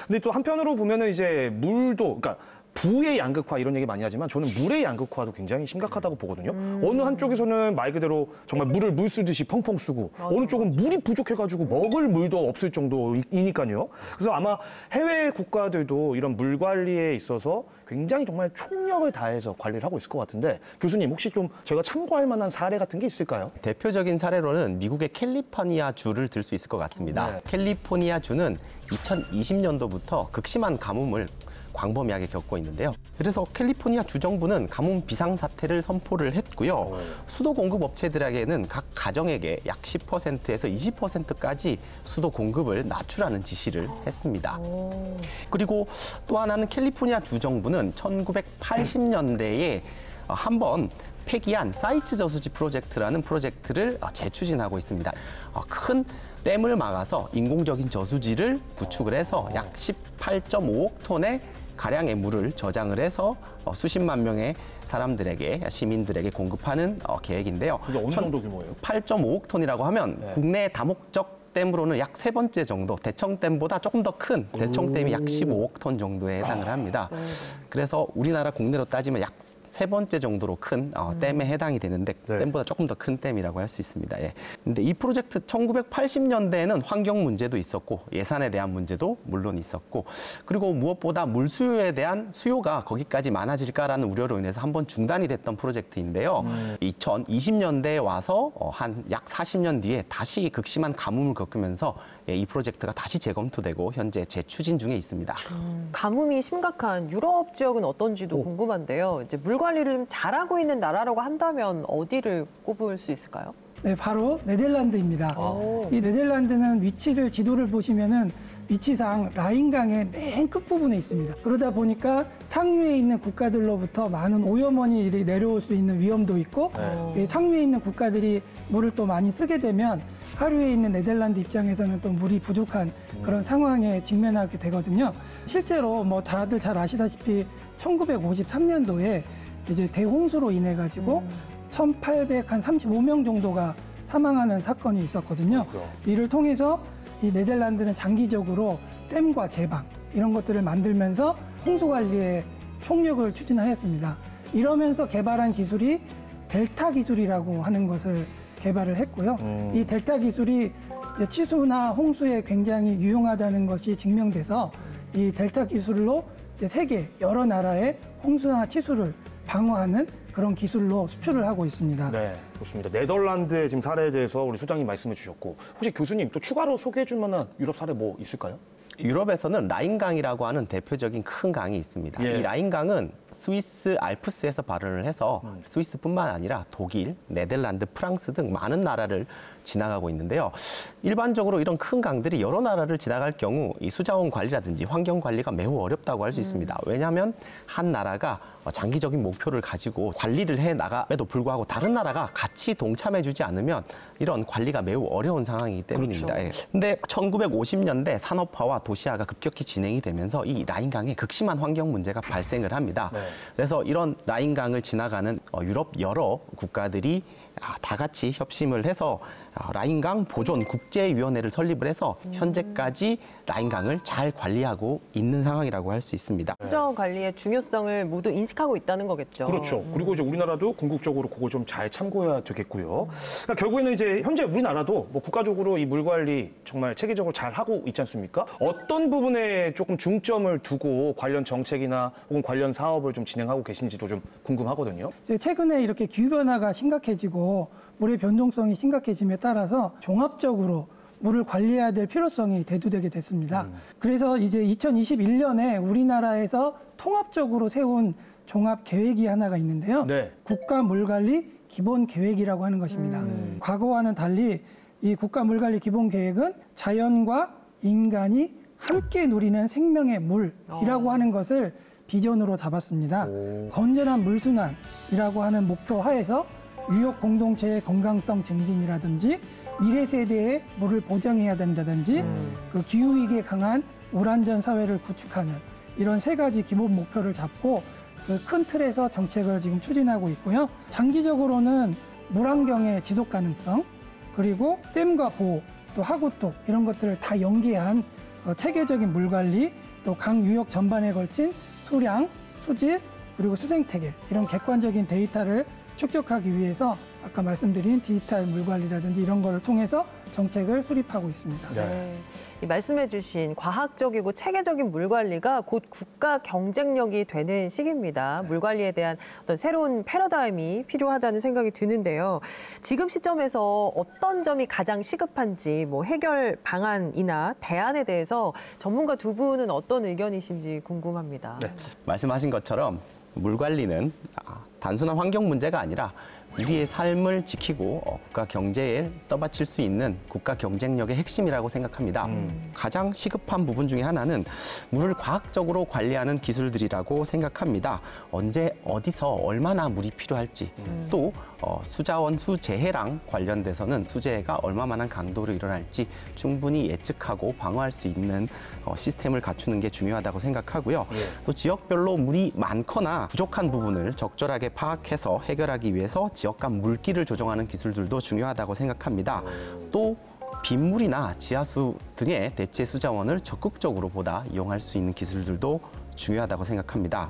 근데 또 한편으로 보면은 이제 물도, 그러니까 부의 양극화 이런 얘기 많이 하지만 저는 물의 양극화도 굉장히 심각하다고 보거든요. 어느 한쪽에서는 말 그대로 정말 물을 물 쓰듯이 펑펑 쓰고 어느 쪽은 물이 부족해가지고 먹을 물도 없을 정도이니까요. 그래서 아마 해외 국가들도 이런 물 관리에 있어서 굉장히 정말 총력을 다해서 관리를 하고 있을 것 같은데 교수님 혹시 좀 저희가 참고할 만한 사례 같은 게 있을까요? 대표적인 사례로는 미국의 캘리포니아 주를 들 수 있을 것 같습니다. 캘리포니아 주는 2020년도부터 극심한 가뭄을 광범위하게 겪고 있는데요. 그래서 캘리포니아 주정부는 가뭄 비상사태를 선포를 했고요. 수도 공급 업체들에게는 각 가정에게 약 10%에서 20%까지 수도 공급을 낮추라는 지시를 했습니다. 그리고 또 하나는 캘리포니아 주정부는 1980년대에 한번 폐기한 사이트 저수지 프로젝트라는 프로젝트를 재추진하고 있습니다. 큰 댐을 막아서 인공적인 저수지를 구축을 해서 약 18.5억 톤의 가량의 물을 저장을 해서 수십만 명의 사람들에게, 시민들에게 공급하는 계획인데요. 이게 어느 정도 규모예요? 8.5억 톤이라고 하면 국내 다목적 댐으로는 약 3번째 정도, 대청댐보다 조금 더 큰 대청댐이 약 15억 톤 정도에 해당을 합니다. 그래서 우리나라 국내로 따지면 약 세 번째 정도로 큰 댐에 해당이 되는데 네. 댐보다 조금 더 큰 댐이라고 할 수 있습니다. 예. 근데 이 프로젝트 1980년대에는 환경 문제도 있었고 예산에 대한 문제도 물론 있었고 그리고 무엇보다 물 수요에 대한 수요가 거기까지 많아질까라는 우려로 인해서 한번 중단이 됐던 프로젝트인데요. 2020년대에 와서 한 약 40년 뒤에 다시 극심한 가뭄을 겪으면서 이 프로젝트가 다시 재검토되고 현재 재추진 중에 있습니다. 가뭄이 심각한 유럽 지역은 어떤지도 궁금한데요. 이제 물 관리를 좀 잘하고 있는 나라라고 한다면 어디를 꼽을 수 있을까요? 네, 바로 네덜란드입니다. 이 네덜란드는 위치를 지도를 보시면은 위치상 라인강의 맨 끝부분에 있습니다. 그러다 보니까 상류에 있는 국가들로부터 많은 오염원이 내려올 수 있는 위험도 있고 이 상류에 있는 국가들이 물을 또 많이 쓰게 되면 하류에 있는 네덜란드 입장에서는 또 물이 부족한 그런 상황에 직면하게 되거든요. 실제로 뭐 다들 잘 아시다시피 1953년도에 이제 대홍수로 인해 가지고 1,835명 정도가 사망하는 사건이 있었거든요. 이를 통해서 이 네덜란드는 장기적으로 댐과 제방 이런 것들을 만들면서 홍수 관리에 총력을 추진하였습니다. 이러면서 개발한 기술이 델타 기술이라고 하는 것을 개발을 했고요. 이 델타 기술이 이제 치수나 홍수에 굉장히 유용하다는 것이 증명돼서 이 델타 기술로 이제 세계 여러 나라의 홍수나 치수를 방어하는 그런 기술로 수출을 하고 있습니다. 네, 좋습니다. 네덜란드의 지금 사례에 대해서 우리 소장님 말씀해 주셨고 혹시 교수님 또 추가로 소개해 줄 만한 유럽 사례 뭐 있을까요? 유럽에서는 라인강이라고 하는 대표적인 큰 강이 있습니다. 예. 이 라인강은 스위스 알프스에서 발원을 해서 스위스뿐만 아니라 독일, 네덜란드, 프랑스 등 많은 나라를 지나가고 있는데요. 일반적으로 이런 큰 강들이 여러 나라를 지나갈 경우 이 수자원 관리라든지 환경 관리가 매우 어렵다고 할 수 있습니다. 왜냐하면 한 나라가 장기적인 목표를 가지고 관리를 해 나감에도 불구하고 다른 나라가 같이 동참해주지 않으면 이런 관리가 매우 어려운 상황이기 때문입니다. 그렇죠. 근데 1950년대 산업화와 도시화가 급격히 진행이 되면서 이 라인강에 극심한 환경 문제가 발생을 합니다. 네. 그래서 이런 라인강을 지나가는 유럽 여러 국가들이 다 같이 협심을 해서 라인강 보존 국제위원회를 설립을 해서 현재까지 라인강을 잘 관리하고 있는 상황이라고 할 수 있습니다. 수자원 관리의 중요성을 모두 인식하고 있다는 거겠죠. 그렇죠. 그리고 이제 우리나라도 궁극적으로 그걸 좀 잘 참고해야 되겠고요. 그러니까 결국에는 이제 현재 우리나라도 뭐 국가적으로 이 물 관리 정말 체계적으로 잘 하고 있지 않습니까? 어떤 부분에 조금 중점을 두고 관련 정책이나 혹은 관련 사업을 좀 진행하고 계신지도 좀 궁금하거든요. 최근에 이렇게 기후변화가 심각해지고 물의 변동성이 심각해짐에 따라서 종합적으로 물을 관리해야 될 필요성이 대두되게 됐습니다. 그래서 이제 2021년에 우리나라에서 통합적으로 세운 종합 계획이 하나가 있는데요. 네. 국가 물관리 기본 계획이라고 하는 것입니다. 과거와는 달리 이 국가 물관리 기본 계획은 자연과 인간이 함께 누리는 생명의 물이라고 하는 것을 비전으로 잡았습니다. 건전한 물순환이라고 하는 목표 하에서 유역 공동체의 건강성 증진이라든지 미래 세대의 물을 보장해야 된다든지 그 기후 위기에 강한 물 안전 사회를 구축하는 이런 세 가지 기본 목표를 잡고 그 큰 틀에서 정책을 지금 추진하고 있고요. 장기적으로는 물환경의 지속 가능성 그리고 댐과 보호 또 하구뚝 이런 것들을 다 연계한 체계적인 물 관리 또 강 유역 전반에 걸친 수량, 수질 그리고 수생태계 이런 객관적인 데이터를 축적하기 위해서 아까 말씀드린 디지털 물관리라든지 이런 거를 통해서 정책을 수립하고 있습니다. 네. 이 말씀해주신 과학적이고 체계적인 물 관리가 곧 국가 경쟁력이 되는 시기입니다. 물 관리에 대한 어떤 새로운 패러다임이 필요하다는 생각이 드는데요. 지금 시점에서 어떤 점이 가장 시급한지 뭐 해결 방안이나 대안에 대해서 전문가 두 분은 어떤 의견이신지 궁금합니다. 네. 말씀하신 것처럼 물 관리는 단순한 환경 문제가 아니라 우리의 삶을 지키고 국가 경제에 떠받칠 수 있는 국가 경쟁력의 핵심이라고 생각합니다. 가장 시급한 부분 중에 하나는 물을 과학적으로 관리하는 기술들이라고 생각합니다. 언제 어디서 얼마나 물이 필요할지 또 수자원 수재해랑 관련돼서는 수재해가 얼마만한 강도로 일어날지 충분히 예측하고 방어할 수 있는 시스템을 갖추는 게 중요하다고 생각하고요. 또 지역별로 물이 많거나 부족한 부분을 적절하게 파악해서 해결하기 위해서 지역 간 물기를 조정하는 기술들도 중요하다고 생각합니다. 또 빗물이나 지하수 등의 대체 수자원을 적극적으로 보다 이용할 수 있는 기술들도 중요하다고 생각합니다.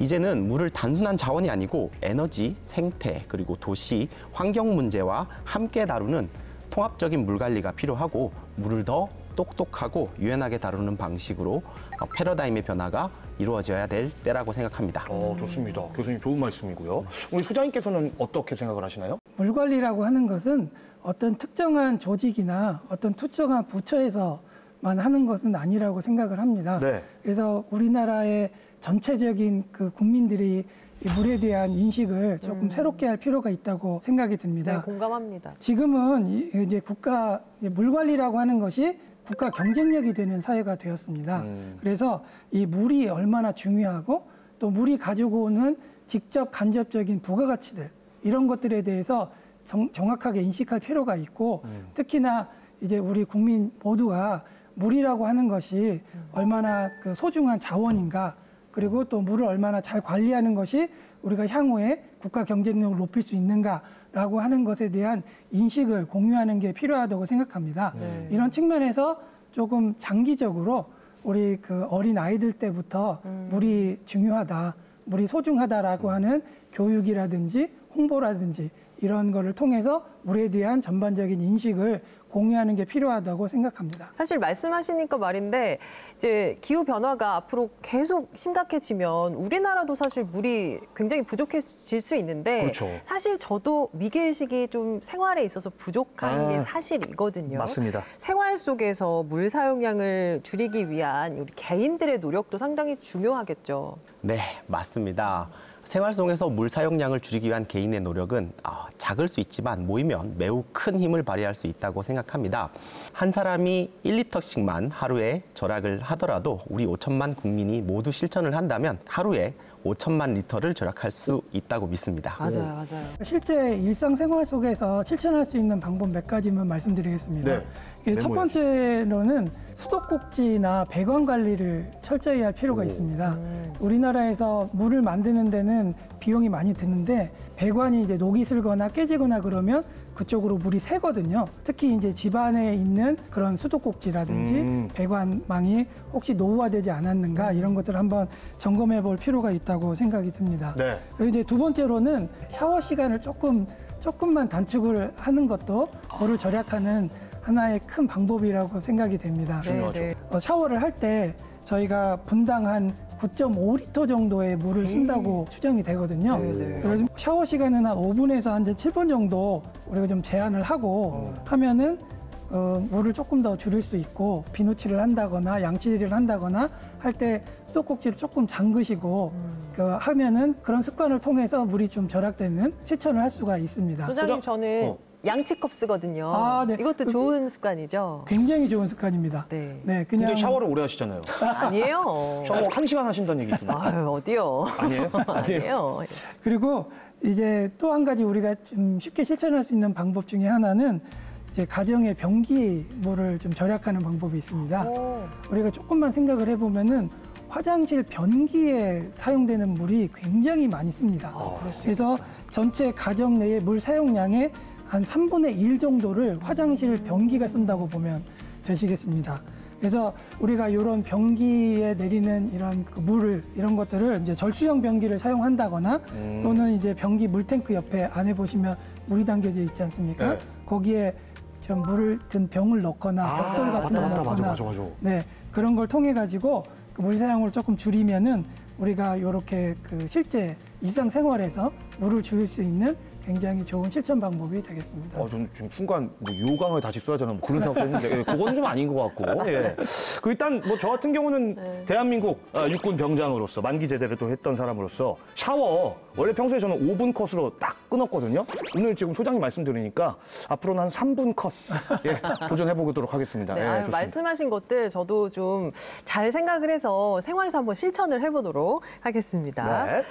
이제는 물을 단순한 자원이 아니고 에너지, 생태, 그리고 도시, 환경 문제와 함께 다루는 통합적인 물 관리가 필요하고 물을 더 똑똑하고 유연하게 다루는 방식으로 패러다임의 변화가 이루어져야 될 때라고 생각합니다. 좋습니다. 교수님 좋은 말씀이고요. 우리 소장님께서는 어떻게 생각을 하시나요? 물 관리라고 하는 것은 어떤 특정한 조직이나 어떤 특정한 부처에서만 하는 것은 아니라고 생각을 합니다. 네. 그래서 우리나라의 전체적인 그 국민들이 이 물에 대한 인식을 조금 새롭게 할 필요가 있다고 생각이 듭니다. 네, 공감합니다. 지금은 이제 물 관리라고 하는 것이 국가 경쟁력이 되는 사회가 되었습니다. 그래서 이 물이 얼마나 중요하고 또 물이 가지고 오는 직접 간접적인 부가가치들 이런 것들에 대해서 정확하게 인식할 필요가 있고 특히나 이제 우리 국민 모두가 물이라고 하는 것이 얼마나 그 소중한 자원인가 그리고 또 물을 얼마나 잘 관리하는 것이 우리가 향후에 국가 경쟁력을 높일 수 있는가라고 하는 것에 대한 인식을 공유하는 게 필요하다고 생각합니다. 이런 측면에서 조금 장기적으로 우리 그 어린 아이들 때부터 물이 중요하다, 물이 소중하다라고 하는 교육이라든지 홍보라든지 이런 거를 통해서 물에 대한 전반적인 인식을 공유하는 게 필요하다고 생각합니다. 사실 말씀하시니까 말인데 이제 기후 변화가 앞으로 계속 심각해지면 우리나라도 사실 물이 굉장히 부족해질 수 있는데 그렇죠. 사실 저도 위기의식이 좀 생활에 있어서 부족한 게 사실이거든요. 맞습니다. 생활 속에서 물 사용량을 줄이기 위한 우리 개인들의 노력도 상당히 중요하겠죠. 네, 맞습니다. 생활 속에서 물 사용량을 줄이기 위한 개인의 노력은 작을 수 있지만 모이면 매우 큰 힘을 발휘할 수 있다고 생각합니다. 한 사람이 1리터씩만 하루에 절약을 하더라도 우리 5천만 국민이 모두 실천을 한다면 하루에 5천만 리터를 절약할 수 있다고 믿습니다. 맞아요, 맞아요. 실제 일상생활 속에서 실천할 수 있는 방법 몇 가지만 말씀드리겠습니다. 네. 첫 번째로는 수도꼭지나 배관 관리를 철저히 할 필요가 있습니다. 우리나라에서 물을 만드는 데는 비용이 많이 드는데 배관이 이제 녹이 슬거나 깨지거나 그러면 그쪽으로 물이 새거든요. 특히 이제 집안에 있는 그런 수도꼭지라든지 배관망이 혹시 노후화되지 않았는가 이런 것들을 한번 점검해 볼 필요가 있다고 생각이 듭니다. 네. 그리고 이제 두 번째로는 샤워 시간을 조금만 단축을 하는 것도 물을 절약하는 하나의 큰 방법이라고 생각이 됩니다. 중요하죠. 네. 샤워를 할 때 저희가 분당 한 9.5리터 정도의 물을 쓴다고 추정이 되거든요. 그래서 샤워 시간은 한 5분에서 한 7분 정도 우리가 좀 제한을 하고 하면은 물을 조금 더 줄일 수 있고 비누칠을 한다거나 양치질을 한다거나 할 때 수도꼭지를 조금 잠그시고 하면은 그런 습관을 통해서 물이 좀 절약되는 실천을 할 수가 있습니다. 소장님 저는 양치컵 쓰거든요. 네. 이것도 좋은 습관이죠. 굉장히 좋은 습관입니다. 네. 네, 그냥 근데 샤워를 오래 하시잖아요. 아니에요. 샤워 1시간 하신다는 얘기잖아요. 아유, 어디요? 아니에요? 아니에요. 그리고 이제 또 한 가지 우리가 좀 쉽게 실천할 수 있는 방법 중에 하나는 이제 가정의 변기물을 좀 절약하는 방법이 있습니다. 우리가 조금만 생각을 해보면은 화장실 변기에 사용되는 물이 굉장히 많이 씁니다. 그래서 전체 가정 내의 물 사용량의 한 3분의 1 정도를 화장실 변기가 쓴다고 보면 되시겠습니다. 그래서 우리가 이런 변기에 내리는 이런 그 물을 이런 것들을 이제 절수형 변기를 사용한다거나 또는 이제 변기 물탱크 옆에 안에 보시면 물이 담겨져 있지 않습니까? 네. 거기에 좀 물을 든 병을 넣거나 벽돌 같은 거 넣거나 맞아. 네, 그런 걸 통해 가지고 그 물 사용을 조금 줄이면은 우리가 이렇게 그 실제 일상생활에서 물을 줄일 수 있는 굉장히 좋은 실천 방법이 되겠습니다. 저는 지금 순간 뭐 요강을 다시 써야 되나 뭐 그런 생각도 했는데 그건 좀 아닌 것 같고. 예. 그 일단 뭐 저 같은 경우는 대한민국 육군 병장으로서 만기 제대를 또 했던 사람으로서 샤워 원래 평소에 저는 5분 컷으로 딱 끊었거든요. 오늘 지금 소장님 말씀 들으니까 앞으로는 한 3분 컷 도전해 보도록 하겠습니다. 네, 좋습니다. 말씀하신 것들 저도 좀 잘 생각을 해서 생활에서 한번 실천을 해보도록 하겠습니다. 네.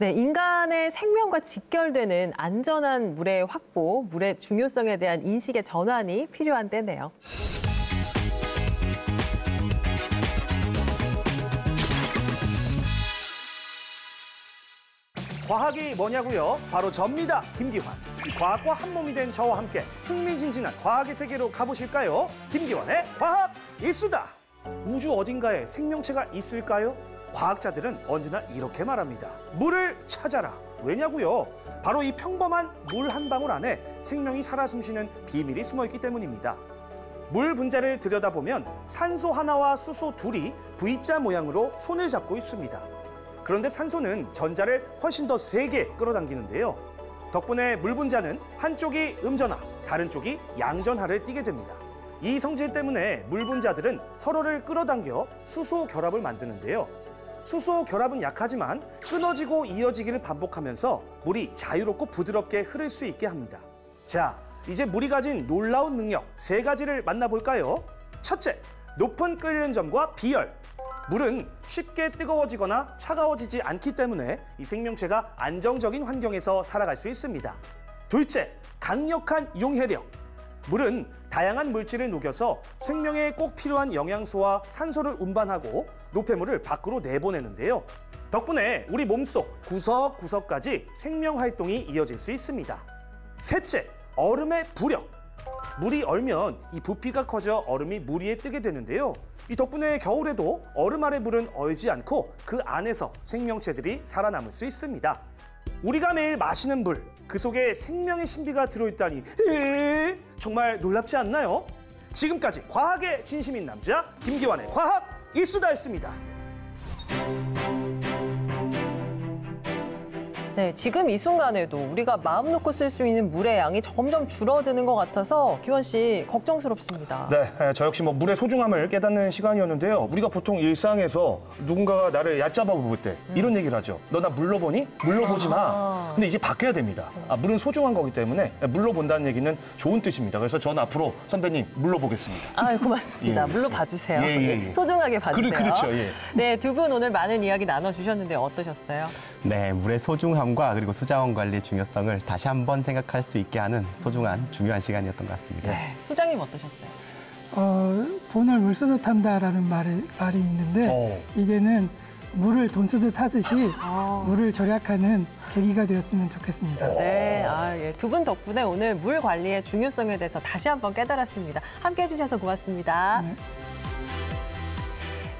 네, 인간의 생명과 직결되는 안전한 물의 확보, 물의 중요성에 대한 인식의 전환이 필요한 때네요. 과학이 뭐냐고요? 바로 접니다. 김기환. 과학과 한 몸이 된 저와 함께 흥미진진한 과학의 세계로 가보실까요? 김기환의 과학 이수다. 우주 어딘가에 생명체가 있을까요? 과학자들은 언제나 이렇게 말합니다. 물을 찾아라. 왜냐고요? 바로 이 평범한 물 한 방울 안에 생명이 살아 숨쉬는 비밀이 숨어 있기 때문입니다. 물 분자를 들여다보면 산소 하나와 수소 둘이 V자 모양으로 손을 잡고 있습니다. 그런데 산소는 전자를 훨씬 더 세게 끌어당기는데요. 덕분에 물 분자는 한쪽이 음전하, 다른 쪽이 양전하를 띠게 됩니다. 이 성질 때문에 물 분자들은 서로를 끌어당겨 수소 결합을 만드는데요. 수소 결합은 약하지만 끊어지고 이어지기를 반복하면서 물이 자유롭고 부드럽게 흐를 수 있게 합니다. 자, 이제 물이 가진 놀라운 능력 3가지를 만나볼까요? 첫째, 높은 끓이는 점과 비열. 물은 쉽게 뜨거워지거나 차가워지지 않기 때문에 이 생명체가 안정적인 환경에서 살아갈 수 있습니다. 둘째, 강력한 용해력. 물은 다양한 물질을 녹여서 생명에 꼭 필요한 영양소와 산소를 운반하고 노폐물을 밖으로 내보내는데요. 덕분에 우리 몸속 구석구석까지 생명 활동이 이어질 수 있습니다. 셋째, 얼음의 부력. 물이 얼면 이 부피가 커져 얼음이 물 위에 뜨게 되는데요. 이 덕분에 겨울에도 얼음 아래 물은 얼지 않고 그 안에서 생명체들이 살아남을 수 있습니다. 우리가 매일 마시는 물, 그 속에 생명의 신비가 들어있다니 정말 놀랍지 않나요? 지금까지 과학의 진심인 남자 김기환의 과학 이수다였습니다. 네, 지금 이 순간에도 우리가 마음 놓고 쓸 수 있는 물의 양이 점점 줄어드는 것 같아서 기환 씨 걱정스럽습니다. 네, 저 역시 뭐 물의 소중함을 깨닫는 시간이었는데요. 우리가 보통 일상에서 누군가가 나를 얕잡아 볼 때 이런 얘기를 하죠. 너 나 물로 보니? 물로 보지 마. 근데 이제 바뀌어야 됩니다. 물은 소중한 거기 때문에 물로 본다는 얘기는 좋은 뜻입니다. 그래서 전 앞으로 선배님 물로 보겠습니다. 아, 고맙습니다. 예. 물로 봐주세요. 예. 소중하게 봐주세요. 그렇죠. 예. 네, 두 분 오늘 많은 이야기 나눠주셨는데 어떠셨어요? 네, 물의 소중함과 그리고 수자원 관리의 중요성을 다시 한번 생각할 수 있게 하는 소중한 중요한 시간이었던 것 같습니다. 네. 소장님 어떠셨어요? 돈을 물 쓰듯 한다라는 말이 있는데 이제는 물을 돈 쓰듯 하듯이 물을 절약하는 계기가 되었으면 좋겠습니다. 네, 예. 두 분 덕분에 오늘 물 관리의 중요성에 대해서 다시 한번 깨달았습니다. 함께해 주셔서 고맙습니다. 네.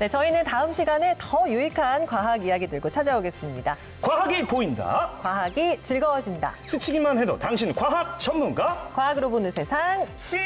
네, 저희는 다음 시간에 더 유익한 과학 이야기 들고 찾아오겠습니다. 과학이 보인다. 과학이 즐거워진다. 스치기만 해도 당신 과학 전문가. 과학으로 보는 세상. 씨!